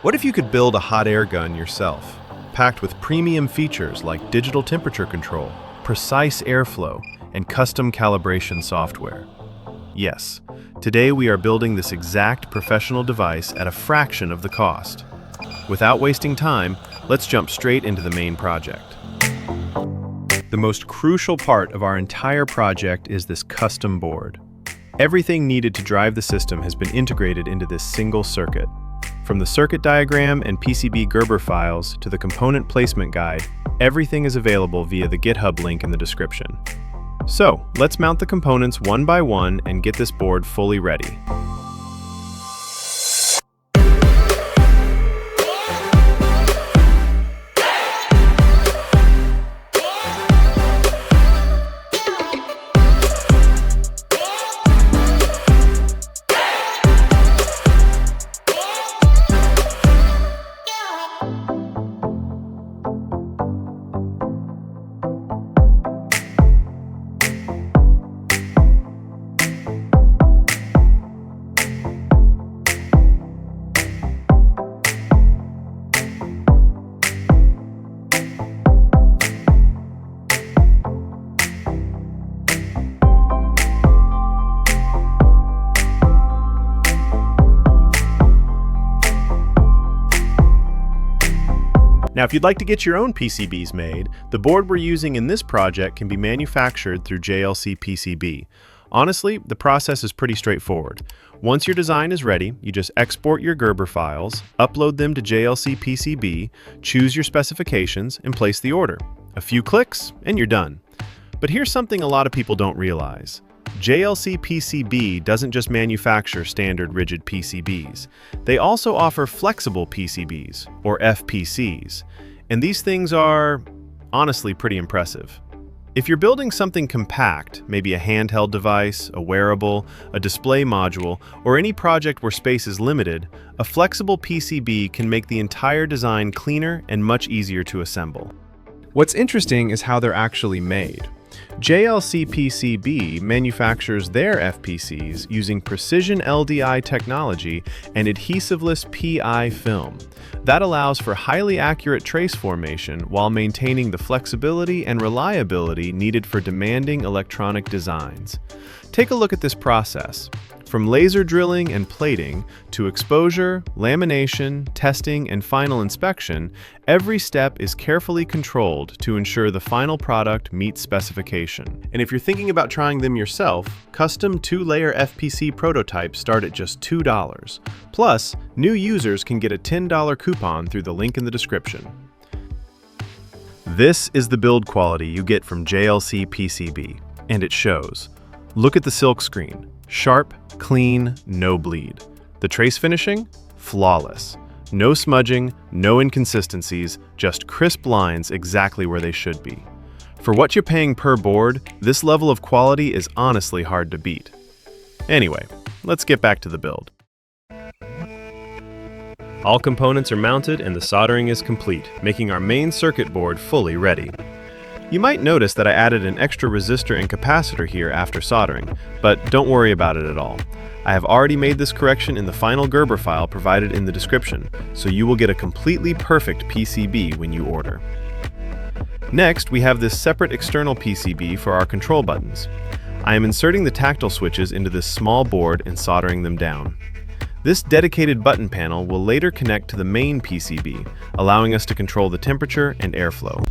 What if you could build a hot air gun yourself, packed with premium features like digital temperature control, precise airflow, and custom calibration software? Yes, today we are building this exact professional device at a fraction of the cost. Without wasting time, let's jump straight into the main project. The most crucial part of our entire project is this custom board. Everything needed to drive the system has been integrated into this single circuit. From the circuit diagram and PCB Gerber files to the component placement guide, everything is available via the GitHub link in the description. So, let's mount the components one by one and get this board fully ready. Now, if you'd like to get your own PCBs made, the board we're using in this project can be manufactured through JLC PCB. Honestly, the process is pretty straightforward. Once your design is ready, you just export your Gerber files, upload them to JLC PCB, choose your specifications, and place the order. A few clicks, and you're done. But here's something a lot of people don't realize. JLC PCB doesn't just manufacture standard rigid PCBs. They also offer flexible PCBs, or FPCs. And these things are, honestly, pretty impressive. If you're building something compact, maybe a handheld device, a wearable, a display module, or any project where space is limited, a flexible PCB can make the entire design cleaner and much easier to assemble. What's interesting is how they're actually made. JLC PCB manufactures their FPCs using precision LDI technology and adhesiveless PI film. That allows for highly accurate trace formation while maintaining the flexibility and reliability needed for demanding electronic designs. Take a look at this process. From laser drilling and plating to exposure, lamination, testing, and final inspection, every step is carefully controlled to ensure the final product meets specification. And if you're thinking about trying them yourself, custom 2-layer FPC prototypes start at just $2. Plus, new users can get a $10 coupon through the link in the description. This is the build quality you get from JLC PCB, and it shows. Look at the silk screen. Sharp, clean, no bleed. The trace finishing? Flawless. No smudging, no inconsistencies, just crisp lines exactly where they should be. For what you're paying per board, this level of quality is honestly hard to beat. Anyway, let's get back to the build. All components are mounted and the soldering is complete, making our main circuit board fully ready. You might notice that I added an extra resistor and capacitor here after soldering, but don't worry about it at all. I have already made this correction in the final Gerber file provided in the description, so you will get a completely perfect PCB when you order. Next, we have this separate external PCB for our control buttons. I am inserting the tactile switches into this small board and soldering them down. This dedicated button panel will later connect to the main PCB, allowing us to control the temperature and airflow.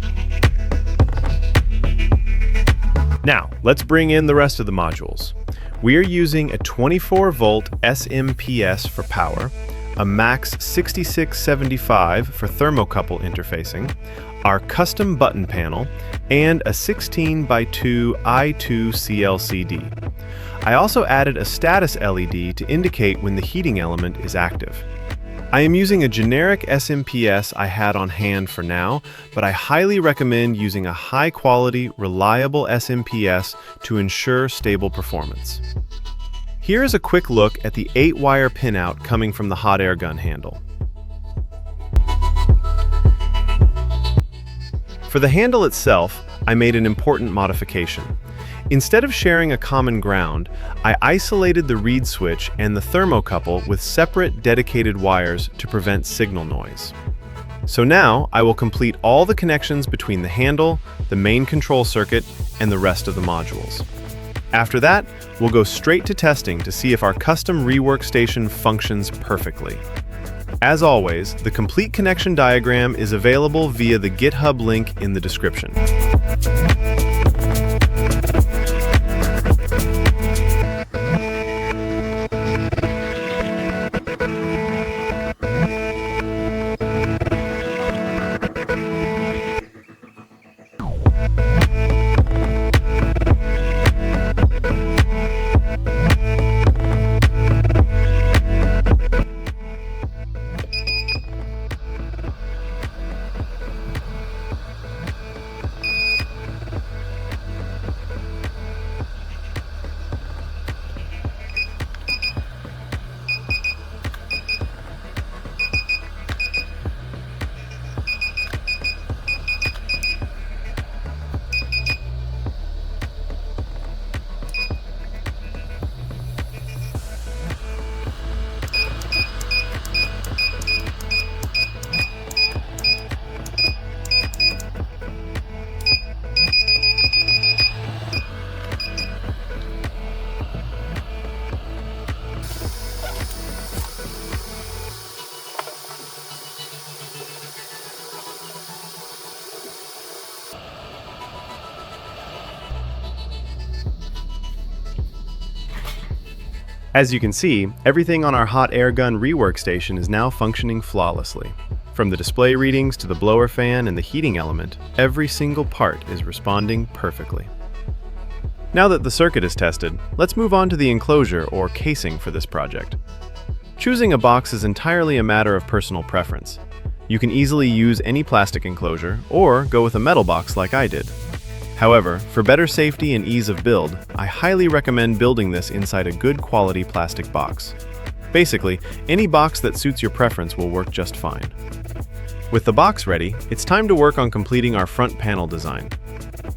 Now, let's bring in the rest of the modules. We are using a 24-volt SMPS for power, a Max 6675 for thermocouple interfacing, our custom button panel, and a 16x2 I2 CLCD. I also added a status LED to indicate when the heating element is active. I am using a generic SMPS I had on hand for now, but I highly recommend using a high-quality, reliable SMPS to ensure stable performance. Here is a quick look at the 8-wire pinout coming from the hot air gun handle. For the handle itself, I made an important modification. Instead of sharing a common ground, I isolated the reed switch and the thermocouple with separate dedicated wires to prevent signal noise. So now I will complete all the connections between the handle, the main control circuit, and the rest of the modules. After that, we'll go straight to testing to see if our custom rework station functions perfectly. As always, the complete connection diagram is available via the GitHub link in the description. As you can see, everything on our hot air gun rework station is now functioning flawlessly. From the display readings to the blower fan and the heating element, every single part is responding perfectly. Now that the circuit is tested, let's move on to the enclosure or casing for this project. Choosing a box is entirely a matter of personal preference. You can easily use any plastic enclosure or go with a metal box like I did. However, for better safety and ease of build, I highly recommend building this inside a good quality plastic box. Basically, any box that suits your preference will work just fine. With the box ready, it's time to work on completing our front panel design.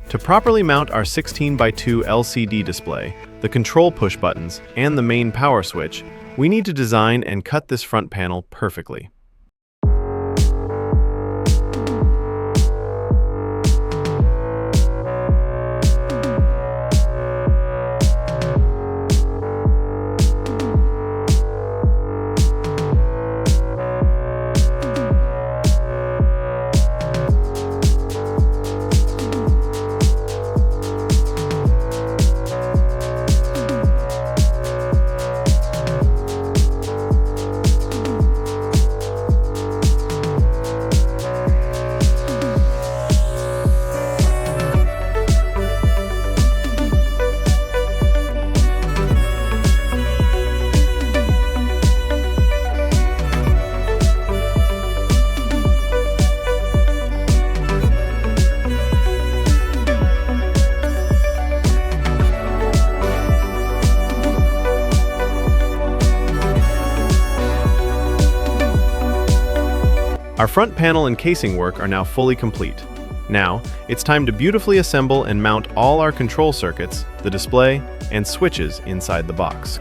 To properly mount our 16x2 LCD display, the control push buttons, and the main power switch, we need to design and cut this front panel perfectly. Our front panel and casing work are now fully complete. Now, it's time to beautifully assemble and mount all our control circuits, the display, and switches inside the box.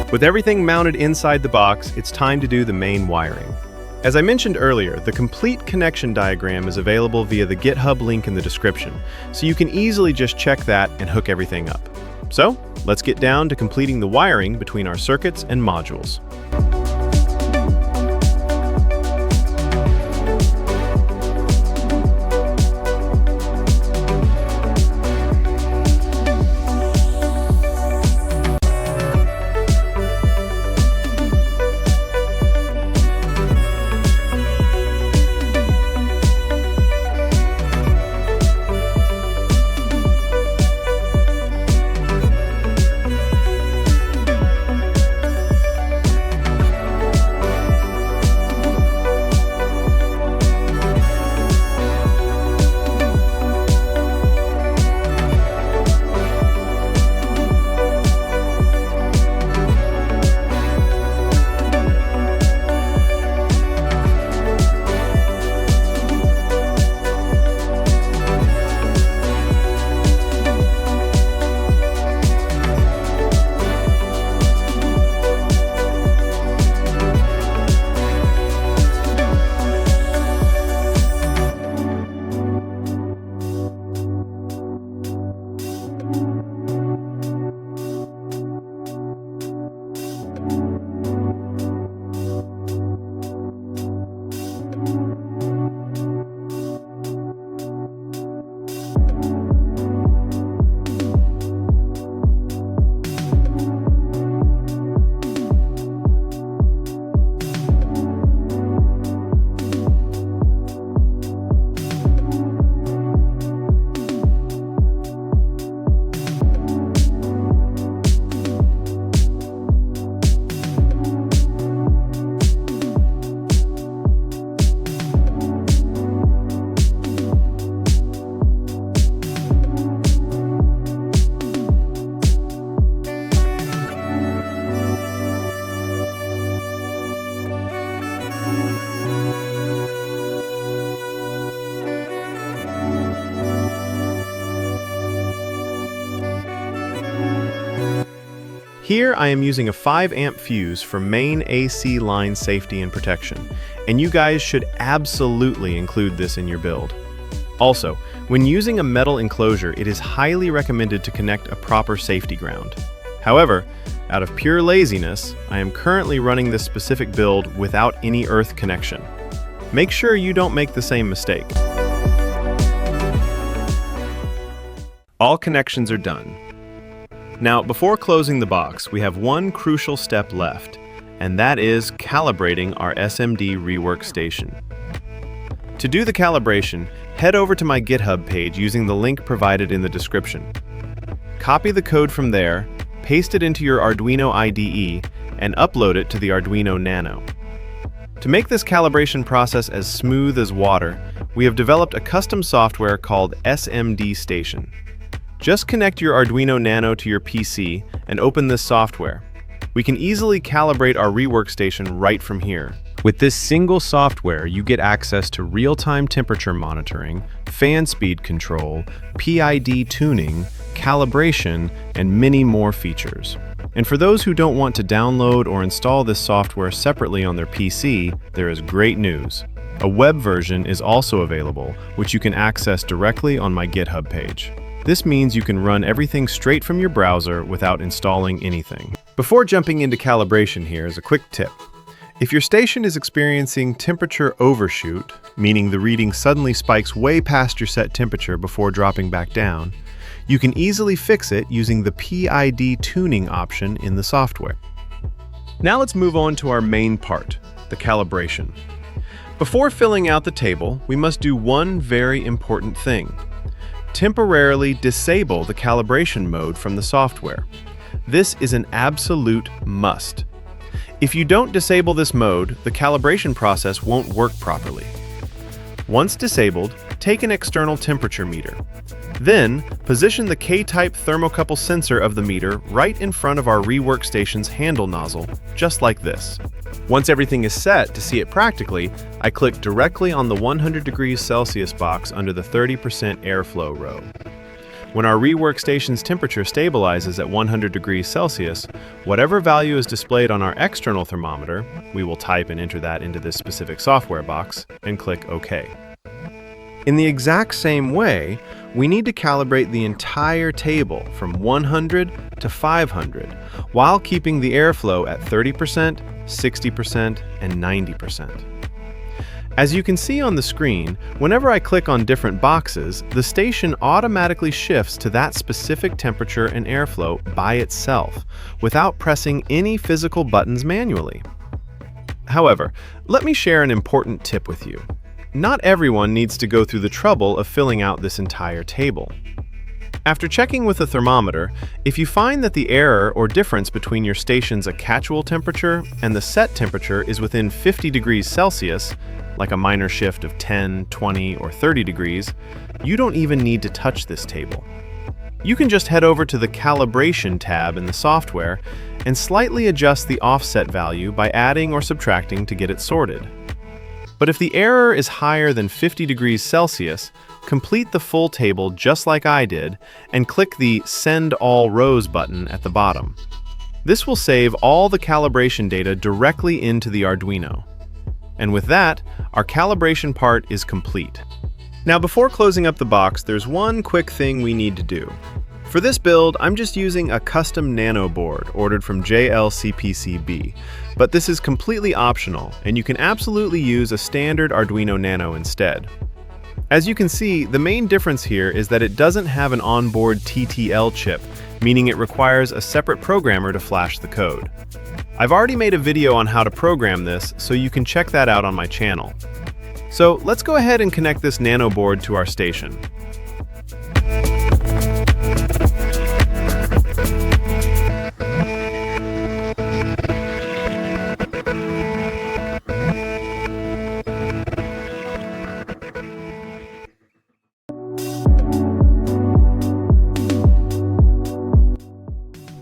With everything mounted inside the box, it's time to do the main wiring. As I mentioned earlier, the complete connection diagram is available via the GitHub link in the description, so you can easily just check that and hook everything up. So, let's get down to completing the wiring between our circuits and modules. Here I am using a 5 amp fuse for main AC line safety and protection, and you guys should absolutely include this in your build. Also, when using a metal enclosure, it is highly recommended to connect a proper safety ground. However, out of pure laziness, I am currently running this specific build without any earth connection. Make sure you don't make the same mistake. All connections are done. Now, before closing the box, we have one crucial step left, and that is calibrating our SMD Rework station. To do the calibration, head over to my GitHub page using the link provided in the description. Copy the code from there, paste it into your Arduino IDE, and upload it to the Arduino Nano. To make this calibration process as smooth as water, we have developed a custom software called SMD Station. Just connect your Arduino Nano to your PC and open this software. We can easily calibrate our rework station right from here. With this single software, you get access to real-time temperature monitoring, fan speed control, PID tuning, calibration, and many more features. And for those who don't want to download or install this software separately on their PC, there is great news. A web version is also available, which you can access directly on my GitHub page. This means you can run everything straight from your browser without installing anything. Before jumping into calibration, here is a quick tip. If your station is experiencing temperature overshoot, meaning the reading suddenly spikes way past your set temperature before dropping back down, you can easily fix it using the PID tuning option in the software. Now let's move on to our main part, the calibration. Before filling out the table, we must do one very important thing. Temporarily disable the calibration mode from the software. This is an absolute must. If you don't disable this mode, the calibration process won't work properly. Once disabled, take an external temperature meter. Then, position the K-type thermocouple sensor of the meter right in front of our rework station's handle nozzle, just like this. Once everything is set, to see it practically, I click directly on the 100 degrees Celsius box under the 30% airflow row. When our rework station's temperature stabilizes at 100 degrees Celsius, whatever value is displayed on our external thermometer, we will type and enter that into this specific software box and click OK. In the exact same way, we need to calibrate the entire table from 100 to 500 while keeping the airflow at 30%, 60%, and 90%. As you can see on the screen, whenever I click on different boxes, the station automatically shifts to that specific temperature and airflow by itself, without pressing any physical buttons manually. However, let me share an important tip with you. Not everyone needs to go through the trouble of filling out this entire table. After checking with a thermometer, if you find that the error or difference between your station's actual temperature and the set temperature is within 50 degrees Celsius, like a minor shift of 10, 20, or 30 degrees, you don't even need to touch this table. You can just head over to the Calibration tab in the software and slightly adjust the offset value by adding or subtracting to get it sorted. But if the error is higher than 50 degrees Celsius, complete the full table just like I did and click the Send All Rows button at the bottom. This will save all the calibration data directly into the Arduino. And with that, our calibration part is complete. Now, before closing up the box, there's one quick thing we need to do. For this build, I'm just using a custom nano board ordered from JLCPCB, but this is completely optional, and you can absolutely use a standard Arduino Nano instead. As you can see, the main difference here is that it doesn't have an onboard TTL chip, meaning it requires a separate programmer to flash the code. I've already made a video on how to program this, so you can check that out on my channel. So let's go ahead and connect this nano board to our station.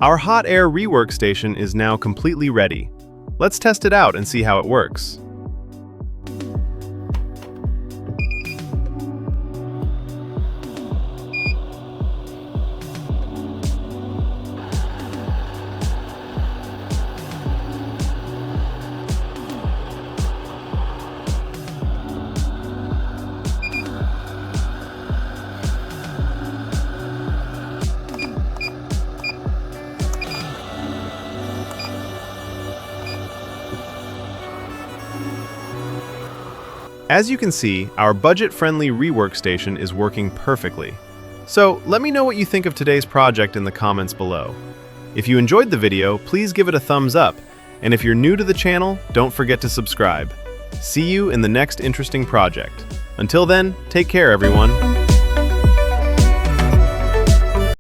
Our hot air rework station is now completely ready. Let's test it out and see how it works. As you can see, our budget-friendly rework station is working perfectly. So let me know what you think of today's project in the comments below. If you enjoyed the video, please give it a thumbs up, and if you're new to the channel, don't forget to subscribe. See you in the next interesting project. Until then, take care everyone.